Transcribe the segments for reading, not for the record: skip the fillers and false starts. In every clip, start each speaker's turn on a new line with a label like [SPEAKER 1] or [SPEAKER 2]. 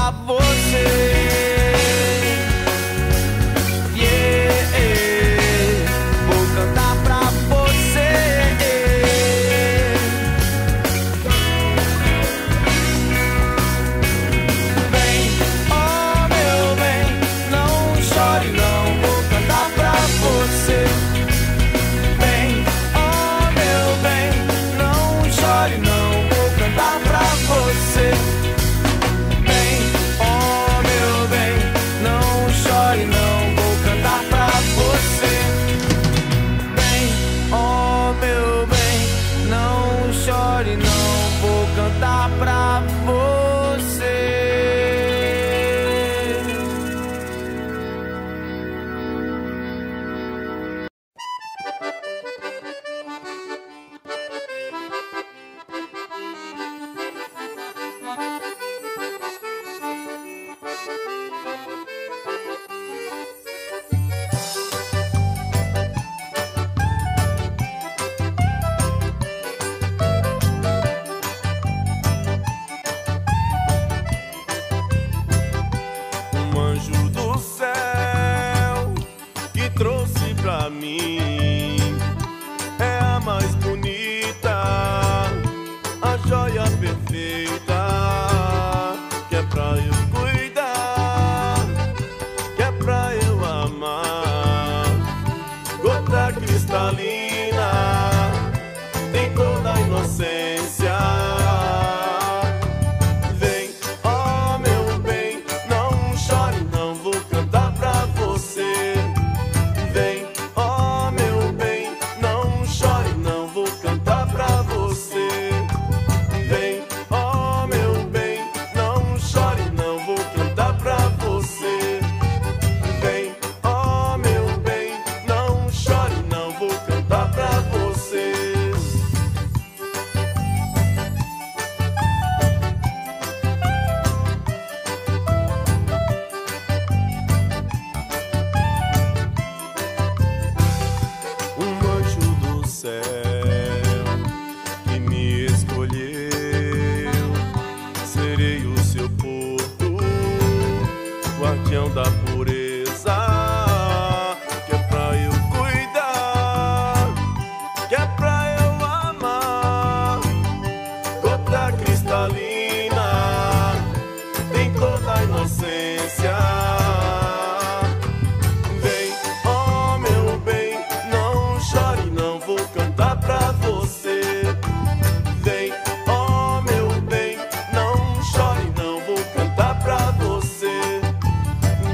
[SPEAKER 1] pra você. Vou cantar pra você. Vem, oh meu bem, não chore não, vou cantar pra você. Vem, oh meu bem, não chore não, vou cantar pra você. Vem, oh meu bem, não chore não, vou cantar pra você. Vem, oh meu bem, não chore não, vou cantar pra você. Um anjo do céu que trouxe pra mim é a mais bonita, a joia perfeita, que é pra eu cuidar, que é pra eu amar. Gota cristalina, tem toda a inocência. Vem, oh meu bem, não chore não, vou cantar pra você. Vem, oh meu bem, não chore não, vou cantar pra você. Vem, oh meu bem, não chore não, vou cantar pra você. Vem, oh meu bem, não chore não, vou cantar pra você. Um anjo do céu que me escolheu, serei o seu porto, guardião da pureza, que é pra eu cuidar, que é pra eu amar. Gota cristalina, tem toda a inocência. Vem, oh meu bem, não chore não, vou cantar pra você. Vem, oh meu bem, não chore não, vou cantar pra você.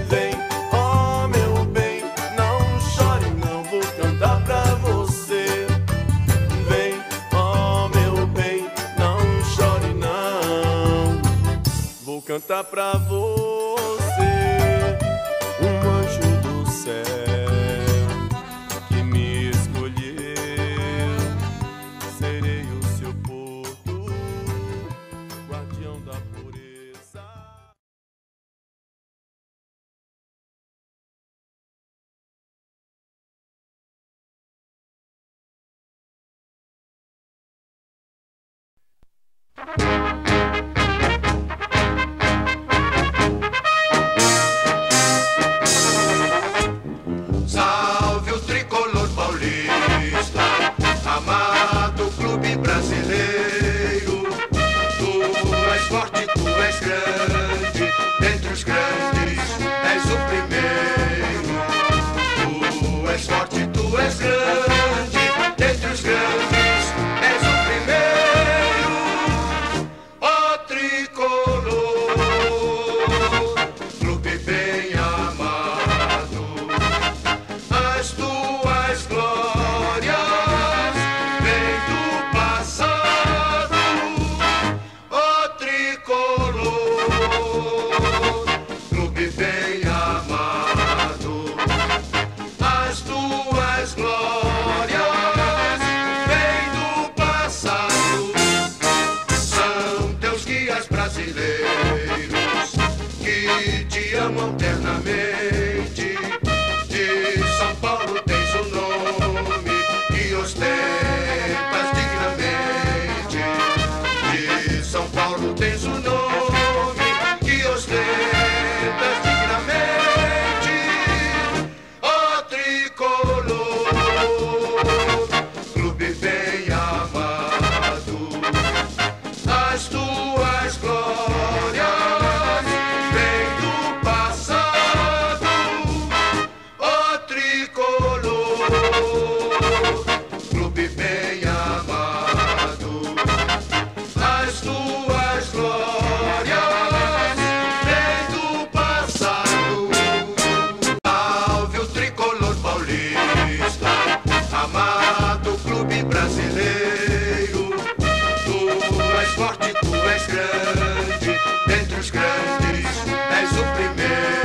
[SPEAKER 1] Vem, oh meu bem, não chore não, vou cantar pra você. Vem, oh meu bem, não chore não, vou cantar pra você. Um anjo do céu que me escolheu, serei o seu porto, guardião da pureza.
[SPEAKER 2] Salve o tricolor paulista, amado clube brasileiro. Tu és forte, tu és grande, dentre os grandes és o primeiro. Tu és forte, tu és grande, dentre os grandes és o primeiro. Ó tricolor, clube bem amado, as tuas glórias vêm do passado. Ó tricolor, clube bem amado, as tuas glórias vêm do passado. São teus guias brasileiros que te amam eternamente. De São Paulo tens o nome que ostentas dignamente. De São Paulo tens o nome que ostentas és o primeiro.